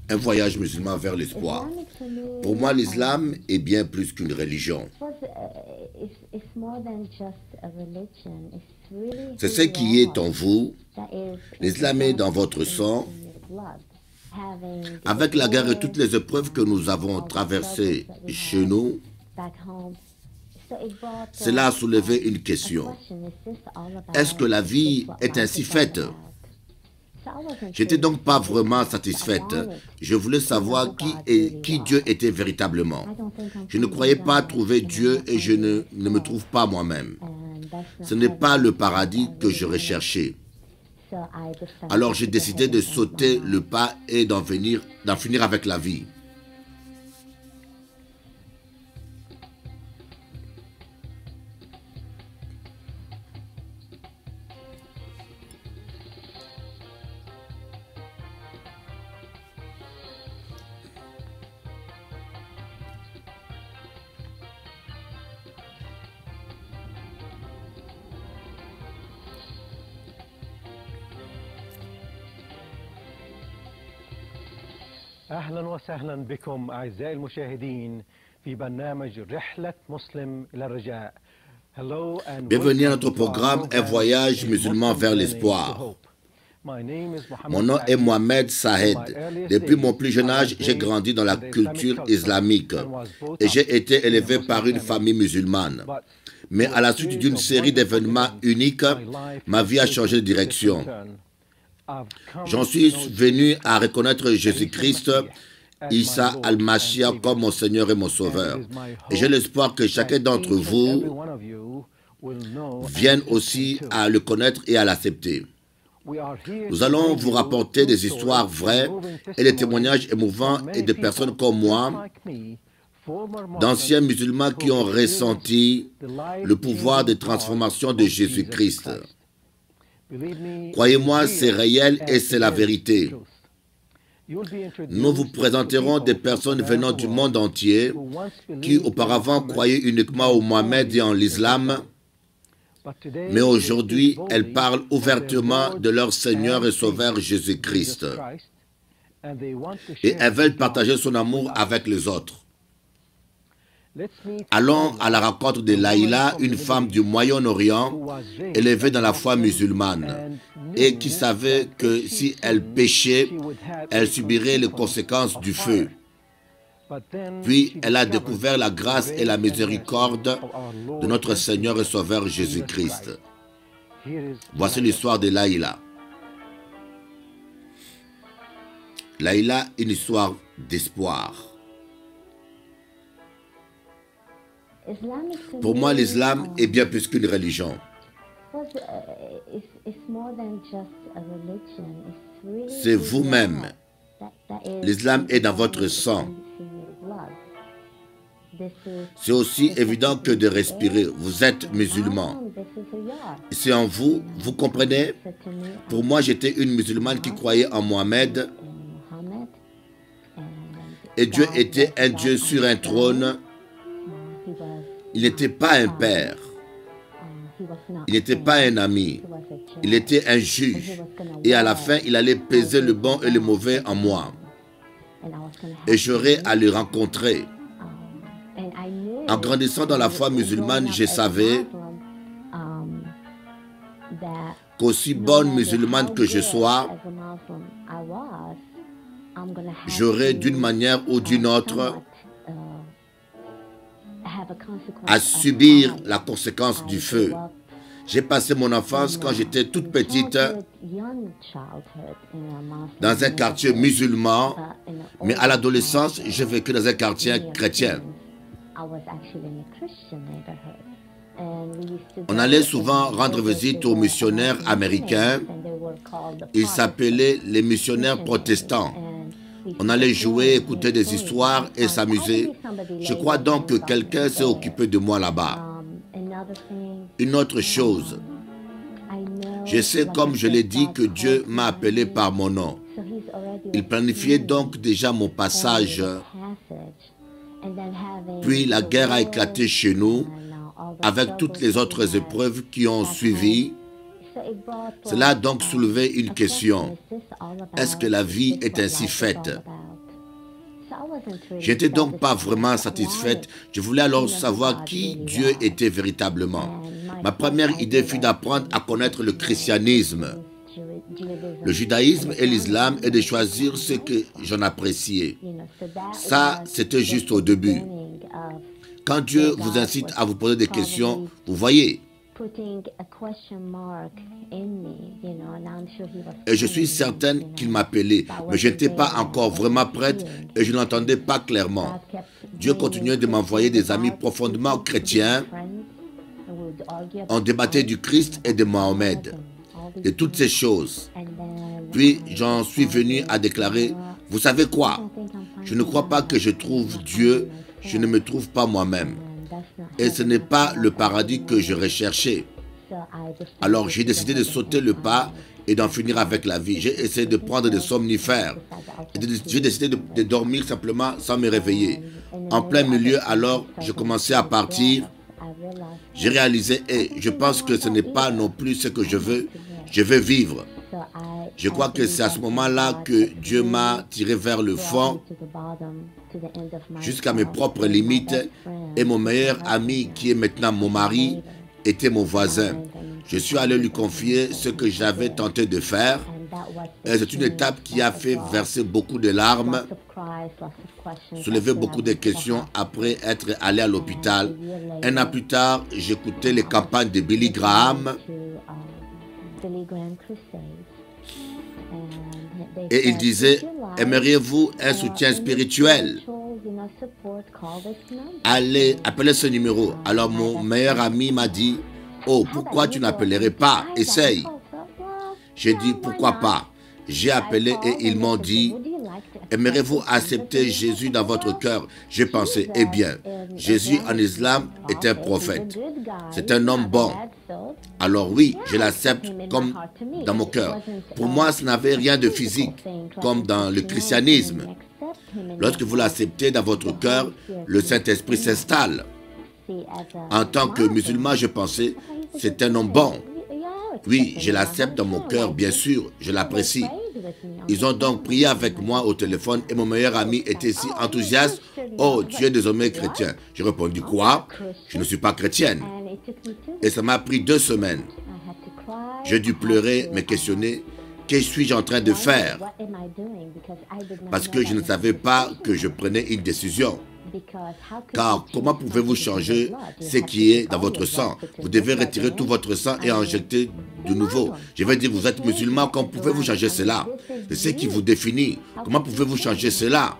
Un voyage musulman vers l'espoir. Pour moi, l'islam est bien plus qu'une religion. C'est ce qui est en vous. L'islam est dans votre sang. Avec la guerre et toutes les épreuves que nous avons traversées chez nous, cela a soulevé une question. Est-ce que la vie est ainsi faite? J'étais donc pas vraiment satisfaite. Je voulais savoir qui Dieu était véritablement. Je ne croyais pas trouver Dieu et je ne me trouve pas moi-même. Ce n'est pas le paradis que je recherchais. Alors j'ai décidé de sauter le pas et d'en finir avec la vie. أهلا وسهلا بكم أعزائي المشاهدين في برنامج رحلة مسلم إلى الرجاء. Bienvenue à notre programme Un voyage musulman vers l'espoir. Mon nom est Mohamed Sahed. Depuis mon plus jeune âge, j'ai grandi dans la culture islamique et j'ai été élevé par une famille musulmane. Mais à la suite d'une série d'événements uniques, ma vie a changé de direction. J'en suis venu à reconnaître Jésus-Christ, Issa al-Mashiach, comme mon Seigneur et mon Sauveur. Et j'ai l'espoir que chacun d'entre vous vienne aussi à le connaître et à l'accepter. Nous allons vous rapporter des histoires vraies et des témoignages émouvants et de personnes comme moi, d'anciens musulmans qui ont ressenti le pouvoir de transformation de Jésus-Christ. Croyez-moi, c'est réel et c'est la vérité. Nous vous présenterons des personnes venant du monde entier qui auparavant croyaient uniquement au Mohammed et en l'islam, mais aujourd'hui, elles parlent ouvertement de leur Seigneur et Sauveur Jésus-Christ. Et elles veulent partager son amour avec les autres. Allons à la rencontre de Laïla, une femme du Moyen-Orient, élevée dans la foi musulmane, et qui savait que si elle péchait, elle subirait les conséquences du feu. Puis elle a découvert la grâce et la miséricorde de notre Seigneur et Sauveur Jésus-Christ. Voici l'histoire de Laïla. Laïla, une histoire d'espoir. Pour moi, l'islam est bien plus qu'une religion. C'est vous-même. L'islam est dans votre sang. C'est aussi évident que de respirer. Vous êtes musulman. C'est en vous, vous comprenez? Pour moi, j'étais une musulmane qui croyait en Mohammed. Et Dieu était un Dieu sur un trône. Il n'était pas un père, il n'était pas un ami, il était un juge. Et à la fin, il allait peser le bon et le mauvais en moi. Et j'aurais à le rencontrer. En grandissant dans la foi musulmane, je savais qu'aussi bonne musulmane que je sois, j'aurais d'une manière ou d'une autre à subir la conséquence du feu. J'ai passé mon enfance quand j'étais toute petite dans un quartier musulman, mais à l'adolescence, j'ai vécu dans un quartier chrétien. On allait souvent rendre visite aux missionnaires américains. Ils s'appelaient les missionnaires protestants. On allait jouer, écouter des histoires et s'amuser. Je crois donc que quelqu'un s'est occupé de moi là-bas. Une autre chose, je sais, comme je l'ai dit, que Dieu m'a appelé par mon nom. Il planifiait donc déjà mon passage. Puis la guerre a éclaté chez nous, avec toutes les autres épreuves qui ont suivi. Cela a donc soulevé une question. Est-ce que la vie est ainsi faite? Je n'étais donc pas vraiment satisfaite. Je voulais alors savoir qui Dieu était véritablement. Ma première idée fut d'apprendre à connaître le christianisme, le judaïsme et l'islam et de choisir ce que j'en appréciais. Ça, c'était juste au début. Quand Dieu vous incite à vous poser des questions, vous voyez. Et je suis certaine qu'il m'appelait, mais je n'étais pas encore vraiment prête et je n'entendais pas clairement. Dieu continuait de m'envoyer des amis profondément chrétiens. On débattait du Christ et de Mohamed, de toutes ces choses. Puis j'en suis venu à déclarer, vous savez quoi? Je ne crois pas que je trouve Dieu, je ne me trouve pas moi-même. Et ce n'est pas le paradis que je recherchais. Alors j'ai décidé de sauter le pas et d'en finir avec la vie. J'ai essayé de prendre des somnifères. J'ai décidé de dormir simplement sans me réveiller. En plein milieu, alors, je commençais à partir. J'ai réalisé, et je pense que ce n'est pas non plus ce que je veux. Je veux vivre. Je crois que c'est à ce moment-là que Dieu m'a tiré vers le fond, jusqu'à mes propres limites. Et mon meilleur ami, qui est maintenant mon mari, était mon voisin. Je suis allé lui confier ce que j'avais tenté de faire. Et c'est une étape qui a fait verser beaucoup de larmes, soulever beaucoup de questions après être allé à l'hôpital. Un an plus tard, j'écoutais les campagnes de Billy Graham. Et il disait, aimeriez-vous un soutien spirituel? Allez, appelez ce numéro. Alors mon meilleur ami m'a dit, oh, pourquoi tu n'appellerais pas? Essaye. J'ai dit, pourquoi pas? J'ai appelé et ils m'ont dit, aimeriez-vous accepter Jésus dans votre cœur? J'ai pensé, eh bien, Jésus en islam est un prophète. C'est un homme bon. Alors oui, je l'accepte comme dans mon cœur. Pour moi, ce n'avait rien de physique, comme dans le christianisme. Lorsque vous l'acceptez dans votre cœur, le Saint-Esprit s'installe. En tant que musulman, je pensais, c'est un homme bon. Oui, je l'accepte dans mon cœur, bien sûr, je l'apprécie. Ils ont donc prié avec moi au téléphone et mon meilleur ami était si enthousiaste. Oh, tu es désormais chrétien. J'ai répondu, quoi? Je ne suis pas chrétienne. Et ça m'a pris 2 semaines. J'ai dû pleurer, me questionner. Que suis-je en train de faire? Parce que je ne savais pas que je prenais une décision. Car comment pouvez-vous changer ce qui est dans votre sang? Vous devez retirer tout votre sang et injecter de nouveau. Je vais dire, vous êtes musulman, comment pouvez-vous changer cela? C'est ce qui vous définit. Comment pouvez-vous changer cela?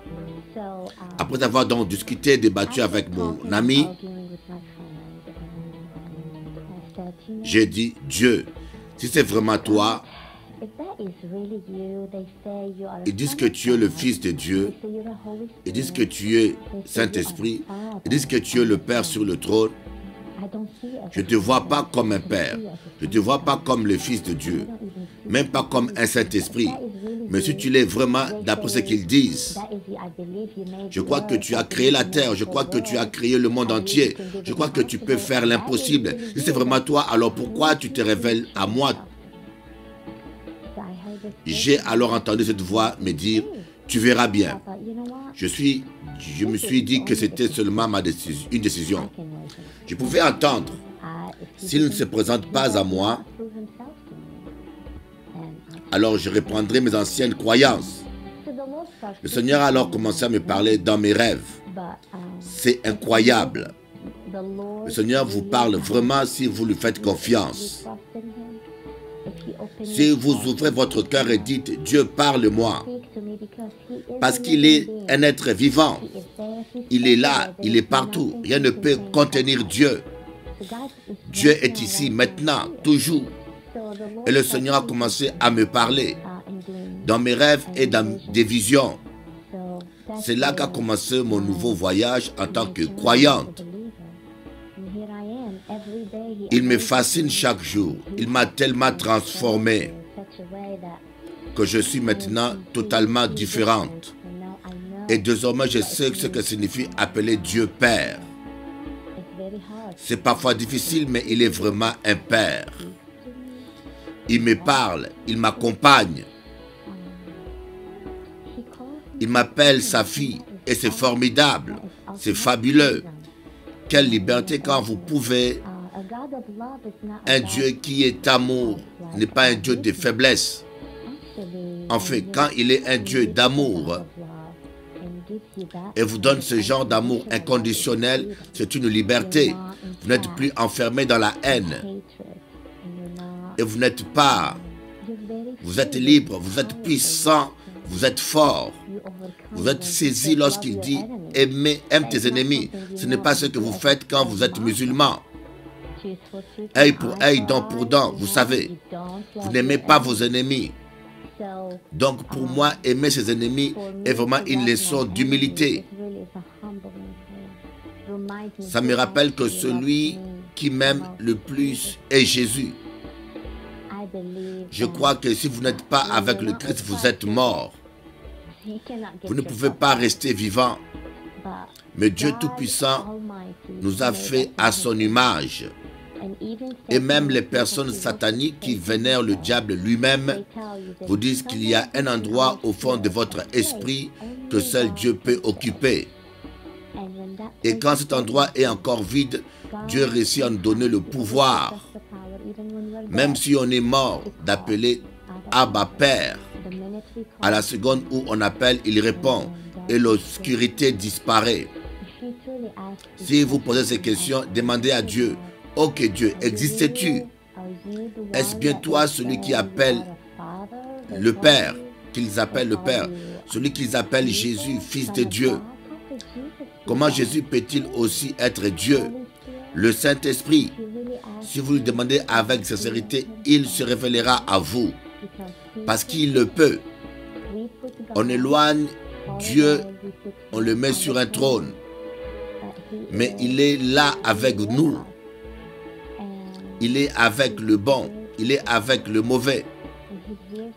Après avoir donc discuté, débattu avec mon ami, j'ai dit, Dieu, si c'est vraiment toi, ils disent que tu es le Fils de Dieu, ils disent que tu es Saint-Esprit, ils disent que tu es le Père sur le trône. Je ne te vois pas comme un Père, je ne te vois pas comme le Fils de Dieu, même pas comme un Saint-Esprit. Mais si tu l'es vraiment d'après ce qu'ils disent, je crois que tu as créé la terre, je crois que tu as créé le monde entier, je crois que tu peux faire l'impossible. Si c'est vraiment toi, alors pourquoi tu te révèles à moi? J'ai alors entendu cette voix me dire, tu verras bien. Je me suis dit que c'était seulement une décision. Je pouvais entendre, s'il ne se présente pas à moi, alors je reprendrai mes anciennes croyances. Le Seigneur a alors commencé à me parler dans mes rêves. C'est incroyable. Le Seigneur vous parle vraiment si vous lui faites confiance. Si vous ouvrez votre cœur et dites, Dieu, parle-moi, parce qu'il est un être vivant, il est là, il est partout, rien ne peut contenir Dieu. Dieu est ici, maintenant, toujours. Et le Seigneur a commencé à me parler dans mes rêves et dans des visions. C'est là qu'a commencé mon nouveau voyage en tant que croyante. Il me fascine chaque jour. Il m'a tellement transformé que je suis maintenant totalement différente. Et désormais, je sais ce que signifie appeler Dieu Père. C'est parfois difficile, mais il est vraiment un Père. Il me parle, il m'accompagne. Il m'appelle sa fille. Et c'est formidable, c'est fabuleux. Quelle liberté quand vous pouvez... Un Dieu qui est amour n'est pas un Dieu de faiblesse. En fait, quand il est un Dieu d'amour et vous donne ce genre d'amour inconditionnel, c'est une liberté. Vous n'êtes plus enfermé dans la haine. Et vous n'êtes pas... Vous êtes libre, vous êtes puissant, vous êtes fort. Vous êtes saisi lorsqu'il dit « aime tes ennemis ». Ce n'est pas ce que vous faites quand vous êtes musulman. Œil pour œil, dent pour dent, vous savez. Vous n'aimez pas vos ennemis. Donc pour moi, aimer ses ennemis est vraiment une leçon d'humilité. Ça me rappelle que celui qui m'aime le plus est Jésus. Je crois que si vous n'êtes pas avec le Christ, vous êtes mort. Vous ne pouvez pas rester vivant. Mais Dieu Tout-Puissant nous a fait à son image. Et même les personnes sataniques qui vénèrent le diable lui-même vous disent qu'il y a un endroit au fond de votre esprit que seul Dieu peut occuper. Et quand cet endroit est encore vide, Dieu réussit à nous donner le pouvoir, même si on est mort, d'appeler Abba Père. À la seconde où on appelle, il répond et l'obscurité disparaît. Si vous posez ces questions, demandez à Dieu: ok Dieu, existes-tu? Est-ce bien toi celui qui appelle le Père, qu'ils appellent le Père, celui qu'ils appellent Jésus, Fils de Dieu? Comment Jésus peut-il aussi être Dieu? Le Saint-Esprit, si vous lui demandez avec sincérité, il se révélera à vous, parce qu'il le peut. On éloigne Dieu, on le met sur un trône, mais il est là avec nous. Il est avec le bon, il est avec le mauvais.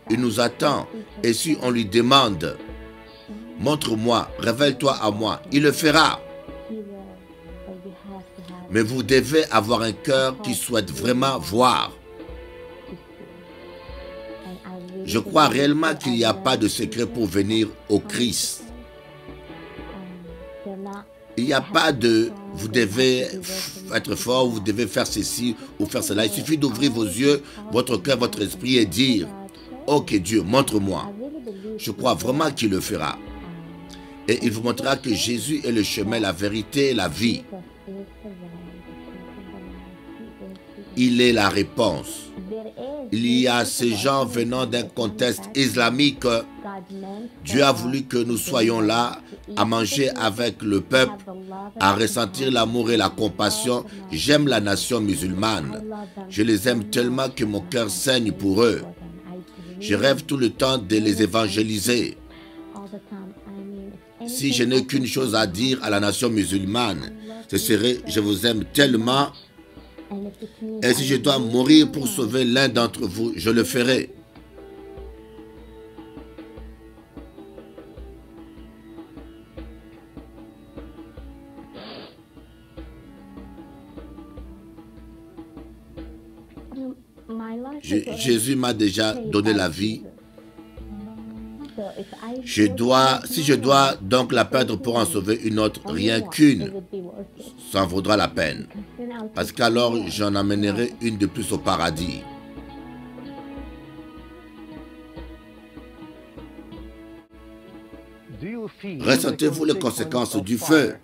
Il nous attend. Et si on lui demande, montre-moi, révèle-toi à moi, il le fera. Mais vous devez avoir un cœur qui souhaite vraiment voir. Je crois réellement qu'il n'y a pas de secret pour venir au Christ. Il n'y a pas de « vous devez être fort, vous devez faire ceci ou faire cela ». Il suffit d'ouvrir vos yeux, votre cœur, votre esprit et dire « Ok Dieu, montre-moi ». Je crois vraiment qu'il le fera. Et il vous montrera que Jésus est le chemin, la vérité et la vie. Il est la réponse. Il y a ces gens venant d'un contexte islamique. Dieu a voulu que nous soyons là, à manger avec le peuple, à ressentir l'amour et la compassion. J'aime la nation musulmane. Je les aime tellement que mon cœur saigne pour eux. Je rêve tout le temps de les évangéliser. Si je n'ai qu'une chose à dire à la nation musulmane, ce serait « Je vous aime tellement ». Et si je dois mourir pour sauver l'un d'entre vous, je le ferai. Jésus m'a déjà donné la vie. Si je dois donc la perdre pour en sauver une autre, rien qu'une, ça en vaudra la peine. Parce qu'alors, j'en amènerai une de plus au paradis. Ressentez-vous les conséquences du feu?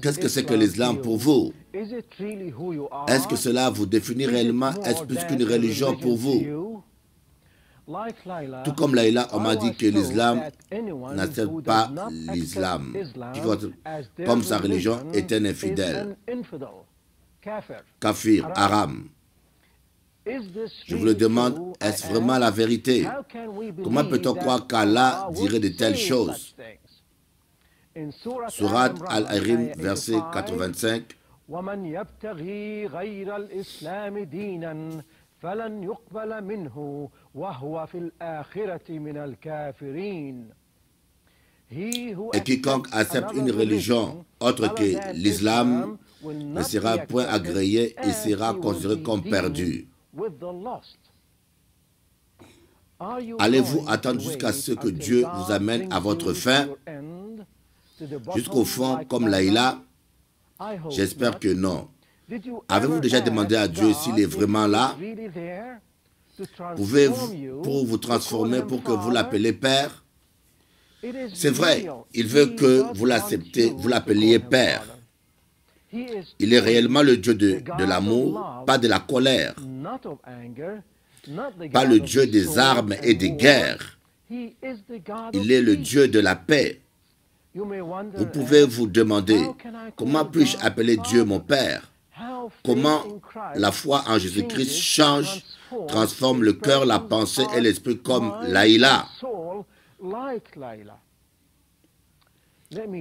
Qu'est-ce que c'est que l'islam pour vous? Est-ce que cela vous définit réellement? Est-ce plus qu'une religion pour vous? Tout comme Laïla, on m'a dit que l'islam n'accepte pas l'islam. Comme sa religion est un infidèle. Kafir, haram. Je vous le demande, est-ce vraiment la vérité? Comment peut-on croire qu'Allah dirait de telles choses? Surat Al-Harim, verset 85. Et quiconque accepte une religion autre que l'islam ne sera point agréé et sera considéré comme perdu. Allez-vous attendre jusqu'à ce que Dieu vous amène à votre fin? jusqu'au fond comme Laïla? J'espère que non. Avez-vous déjà demandé à Dieu s'il est vraiment là? Pouvez-vous vous transformer pour que vous l'appeliez Père? C'est vrai, il veut que vous l'acceptiez, vous l'appeliez Père. Il est réellement le Dieu de l'amour, pas de la colère, pas le Dieu des armes et des guerres. Il est le Dieu de la paix. Vous pouvez vous demander, comment puis-je appeler Dieu mon Père? Comment la foi en Jésus-Christ change, transforme le cœur, la pensée et l'esprit comme Laïla?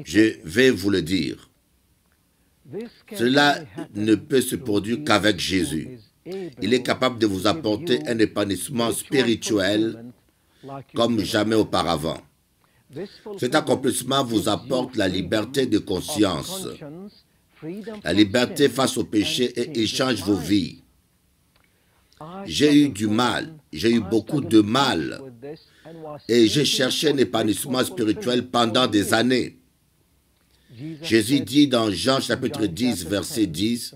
Je vais vous le dire. Cela ne peut se produire qu'avec Jésus. Il est capable de vous apporter un épanouissement spirituel comme jamais auparavant. Cet accomplissement vous apporte la liberté de conscience, la liberté face au péché et il change vos vies. J'ai eu du mal, j'ai eu beaucoup de mal et j'ai cherché un épanouissement spirituel pendant des années. Jésus dit dans Jean chapitre 10, verset 10,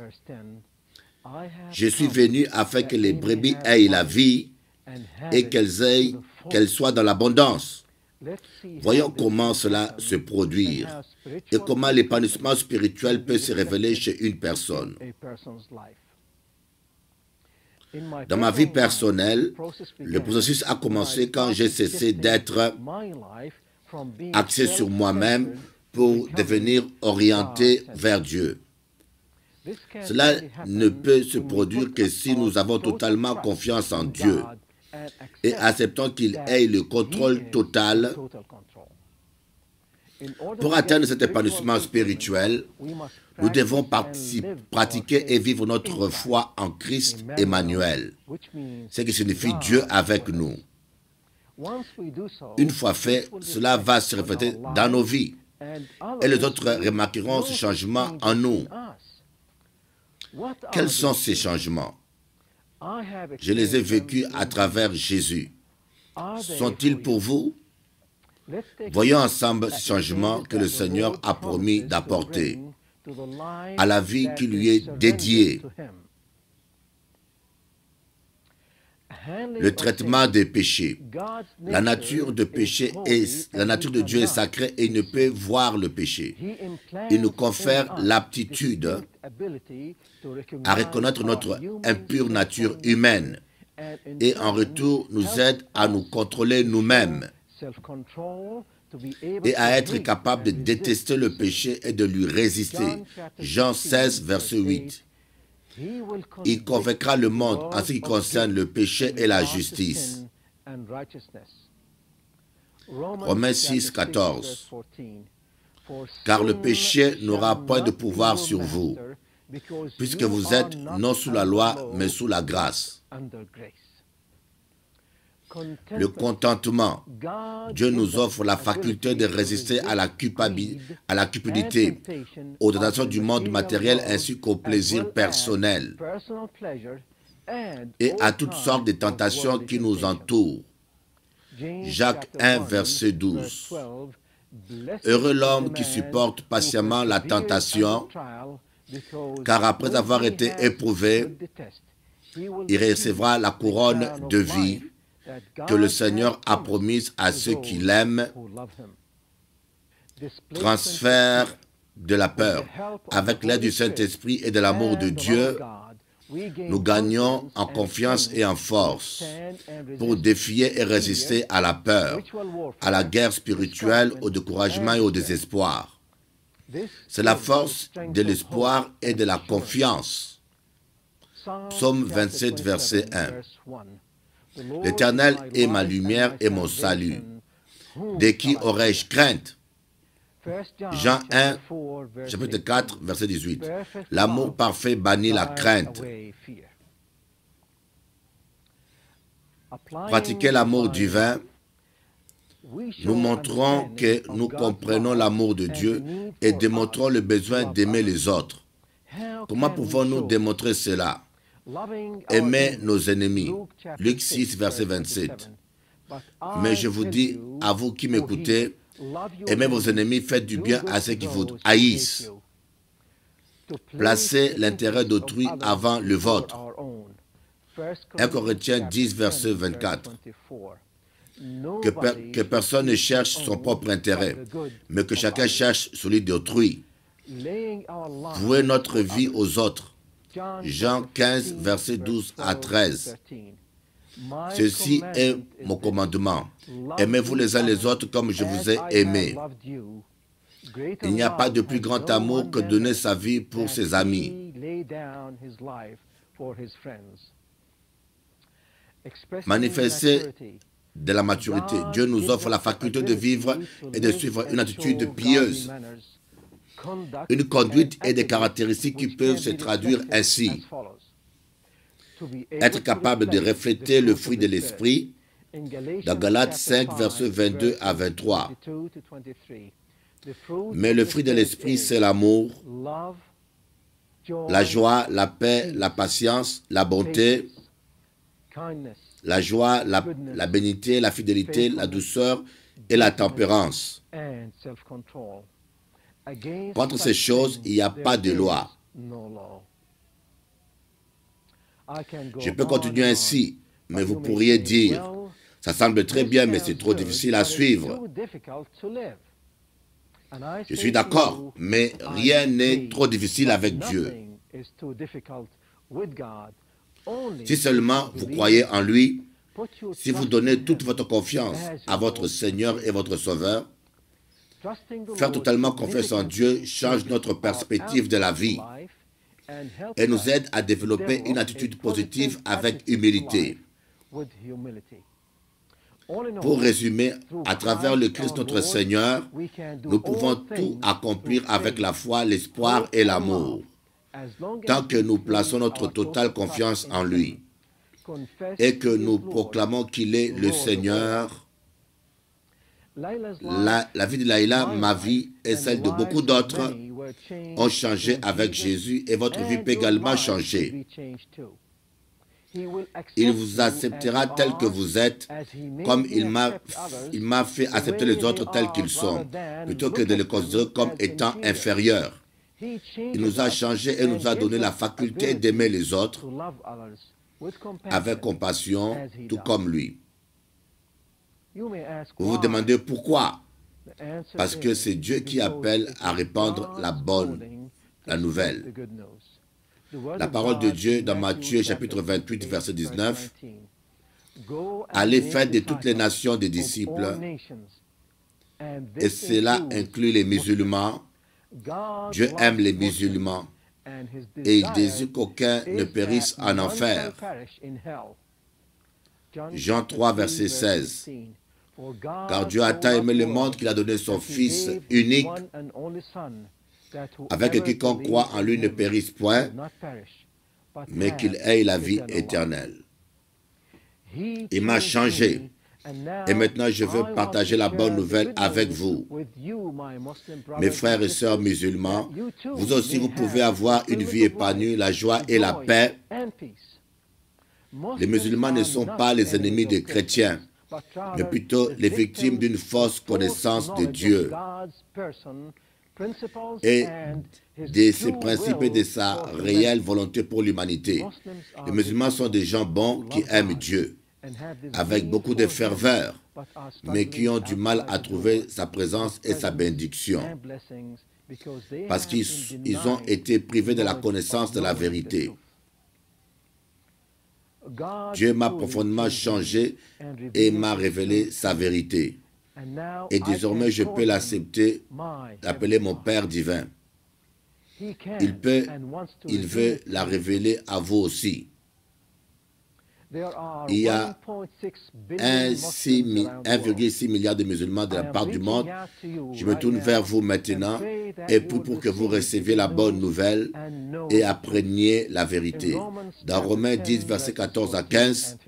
« Je suis venu afin que les brebis aient la vie et qu'elles soient dans l'abondance. » Voyons comment cela se produit et comment l'épanouissement spirituel peut se révéler chez une personne. Dans ma vie personnelle, le processus a commencé quand j'ai cessé d'être axé sur moi-même pour devenir orienté vers Dieu. Cela ne peut se produire que si nous avons totalement confiance en Dieu et acceptons qu'il ait le contrôle total. Pour atteindre cet épanouissement spirituel, nous devons pratiquer et vivre notre foi en Christ Emmanuel, ce qui signifie Dieu avec nous. Une fois fait, cela va se refléter dans nos vies et les autres remarqueront ce changement en nous. Quels sont ces changements? Je les ai vécus à travers Jésus. Sont-ils pour vous? Voyons ensemble ces changements que le Seigneur a promis d'apporter à la vie qui lui est dédiée. Le traitement des péchés. La nature de péché la nature de Dieu est sacrée et il ne peut voir le péché. Il nous confère l'aptitude à reconnaître notre impure nature humaine et en retour nous aide à nous contrôler nous-mêmes et à être capable de détester le péché et de lui résister. Jean 16, verset 8. Il convaincra le monde en ce qui concerne le péché et la justice. Romains 6, 14. Car le péché n'aura point de pouvoir sur vous, puisque vous êtes non sous la loi, mais sous la grâce. Le contentement. Dieu nous offre la faculté de résister à la cupidité, aux tentations du monde matériel ainsi qu'aux plaisirs personnels et à toutes sortes de tentations qui nous entourent. Jacques 1, verset 12. Heureux l'homme qui supporte patiemment la tentation, car après avoir été éprouvé, il recevra la couronne de vie que le Seigneur a promise à ceux qui l'aiment. Transfert de la peur. Avec l'aide du Saint-Esprit et de l'amour de Dieu, nous gagnons en confiance et en force pour défier et résister à la peur, à la guerre spirituelle, au découragement et au désespoir. C'est la force de l'espoir et de la confiance. Psaume 27, verset 1. L'Éternel est ma lumière et mon salut. De qui aurais-je crainte? Jean 1, chapitre 4, verset 18. L'amour parfait bannit la crainte. Pratiquer l'amour divin, nous montrons que nous comprenons l'amour de Dieu et démontrons le besoin d'aimer les autres. Comment pouvons-nous démontrer cela? Aimer nos ennemis. Luc 6, verset 27. Mais je vous dis, à vous qui m'écoutez, Aimez vos ennemis, faites du bien à ceux qui vous haïssent. Placez l'intérêt d'autrui avant le vôtre. 1 Corinthiens 10, verset 24. Que personne ne cherche son propre intérêt, mais que chacun cherche celui d'autrui. Vouer notre vie aux autres. Jean 15, verset 12 à 13. Ceci est mon commandement. Aimez-vous les uns les autres comme je vous ai aimés. Il n'y a pas de plus grand amour que donner sa vie pour ses amis. Manifester de la maturité. Dieu nous offre la faculté de vivre et de suivre une attitude pieuse, une conduite et des caractéristiques qui peuvent se traduire ainsi. Être capable de refléter le fruit de l'esprit dans Galates 5, versets 22 à 23. Mais le fruit de l'esprit, c'est l'amour, la joie, la paix, la patience, la bonté, la joie, la bénignité, la fidélité, la douceur et la tempérance. Contre ces choses, il n'y a pas de loi. Je peux continuer ainsi, mais vous pourriez dire, ça semble très bien, mais c'est trop difficile à suivre. Je suis d'accord, mais rien n'est trop difficile avec Dieu. Si seulement vous croyez en lui, si vous donnez toute votre confiance à votre Seigneur et votre Sauveur, faire totalement confiance en Dieu change notre perspective de la vie et nous aide à développer une attitude positive avec humilité. Pour résumer, à travers le Christ notre Seigneur, nous pouvons tout accomplir avec la foi, l'espoir et l'amour, tant que nous plaçons notre totale confiance en lui et que nous proclamons qu'il est le Seigneur. La vie de Laïla, ma vie et celle de beaucoup d'autres ont changé avec Jésus et votre vie peut également changer. Il vous acceptera tel que vous êtes, comme il m'a fait accepter les autres tels qu'ils sont, plutôt que de les considérer comme étant inférieurs. Il nous a changés et nous a donné la faculté d'aimer les autres avec compassion, tout comme lui. Vous vous demandez pourquoi? Parce que c'est Dieu qui appelle à répandre la nouvelle. La parole de Dieu dans Matthieu chapitre 28, verset 19. Allez faire de toutes les nations des disciples, et cela inclut les musulmans. Dieu aime les musulmans et il désire qu'aucun ne périsse en enfer. Jean 3, verset 16. Car Dieu a tant aimé le monde qu'il a donné son Fils unique, avec que quiconque croit en lui ne périsse point, mais qu'il ait la vie éternelle. Il m'a changé. Et maintenant, je veux partager la bonne nouvelle avec vous. Mes frères et sœurs musulmans, vous aussi, vous pouvez avoir une vie épanouie, la joie et la paix. Les musulmans ne sont pas les ennemis des chrétiens, mais plutôt les victimes d'une fausse connaissance de Dieu et de ses principes et de sa réelle volonté pour l'humanité. Les musulmans sont des gens bons qui aiment Dieu, avec beaucoup de ferveur, mais qui ont du mal à trouver sa présence et sa bénédiction, parce qu'ils ont été privés de la connaissance de la vérité. Dieu m'a profondément changé et m'a révélé sa vérité. Et désormais, je peux l'accepter, l'appeler mon Père divin. Il veut la révéler à vous aussi. Il y a 1,6 milliard de musulmans de la part du monde. Je me tourne vers vous maintenant et pour que vous receviez la bonne nouvelle et appreniez la vérité. Dans Romains 10, versets 14 à 15,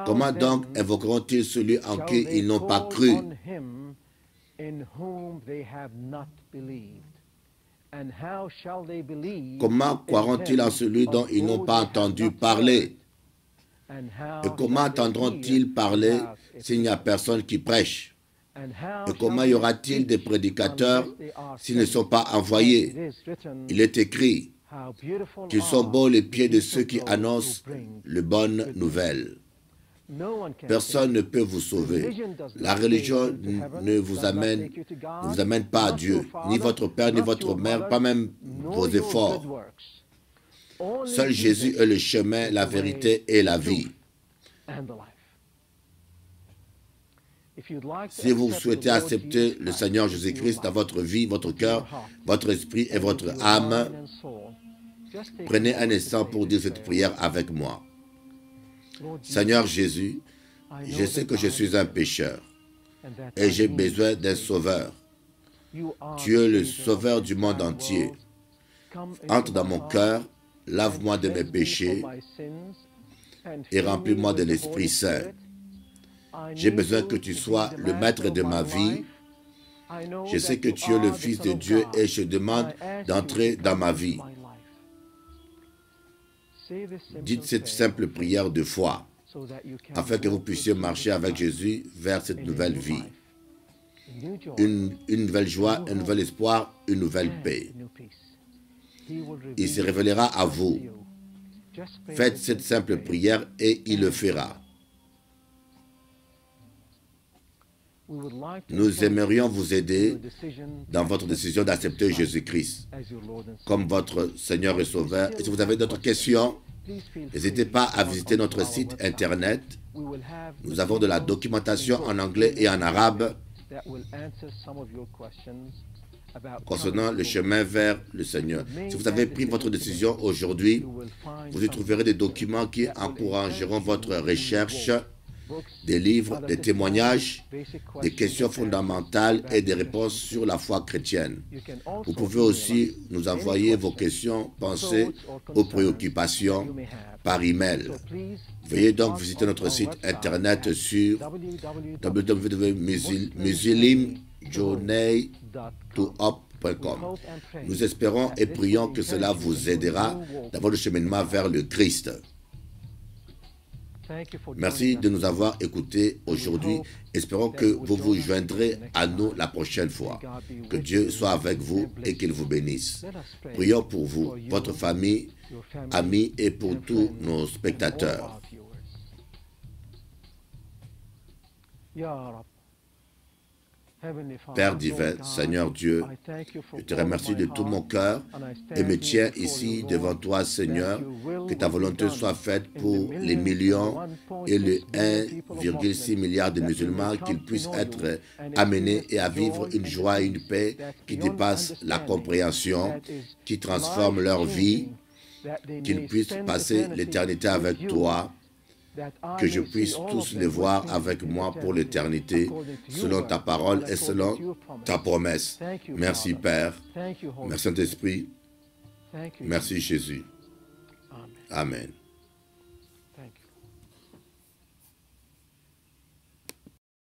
comment donc invoqueront-ils celui en qui ils n'ont pas cru? Comment croiront-ils en celui dont ils n'ont pas entendu parler? Et comment entendront-ils parler s'il n'y a personne qui prêche? Et comment y aura-t-il des prédicateurs s'ils ne sont pas envoyés? Il est écrit qu'ils sont beaux les pieds de ceux qui annoncent les bonnes nouvelles. Personne ne peut vous sauver. La religion ne vous amène pas à Dieu, ni votre père, ni votre mère, pas même vos efforts. Seul Jésus est le chemin, la vérité et la vie. Si vous souhaitez accepter le Seigneur Jésus-Christ dans votre vie, votre cœur, votre esprit et votre âme, prenez un instant pour dire cette prière avec moi. Seigneur Jésus, je sais que je suis un pécheur et j'ai besoin d'un sauveur. Tu es le sauveur du monde entier. Entre dans mon cœur, lave-moi de mes péchés et remplis-moi de l'Esprit Saint. J'ai besoin que tu sois le maître de ma vie. Je sais que tu es le Fils de Dieu et je demande d'entrer dans ma vie. Dites cette simple prière de foi, afin que vous puissiez marcher avec Jésus vers cette nouvelle vie. Une nouvelle joie, un nouvel espoir, une nouvelle paix. Il se révélera à vous. Faites cette simple prière et il le fera. Nous aimerions vous aider dans votre décision d'accepter Jésus-Christ comme votre Seigneur et Sauveur. Et si vous avez d'autres questions, n'hésitez pas à visiter notre site Internet. Nous avons de la documentation en anglais et en arabe concernant le chemin vers le Seigneur. Si vous avez pris votre décision aujourd'hui, vous y trouverez des documents qui encourageront votre recherche, des livres, des témoignages, des questions fondamentales et des réponses sur la foi chrétienne. Vous pouvez aussi nous envoyer vos questions, pensées ou préoccupations par email. Veuillez donc visiter notre site internet sur www.muslimjourney.com. Nous espérons et prions que cela vous aidera dans votre cheminement vers le Christ. Merci de nous avoir écoutés aujourd'hui. Espérons que vous vous joindrez à nous la prochaine fois. Que Dieu soit avec vous et qu'il vous bénisse. Prions pour vous, votre famille, amis et pour tous nos spectateurs. Père divin, Seigneur Dieu, je te remercie de tout mon cœur et me tiens ici devant toi, Seigneur, que ta volonté soit faite pour les millions et les 1,6 milliard de musulmans, qu'ils puissent être amenés et à vivre une joie et une paix qui dépassent la compréhension, qui transforment leur vie, qu'ils puissent passer l'éternité avec toi, que je puisse tous les voir avec moi pour l'éternité, selon ta parole et selon ta promesse. Merci Père, merci Saint-Esprit, merci Jésus. Amen.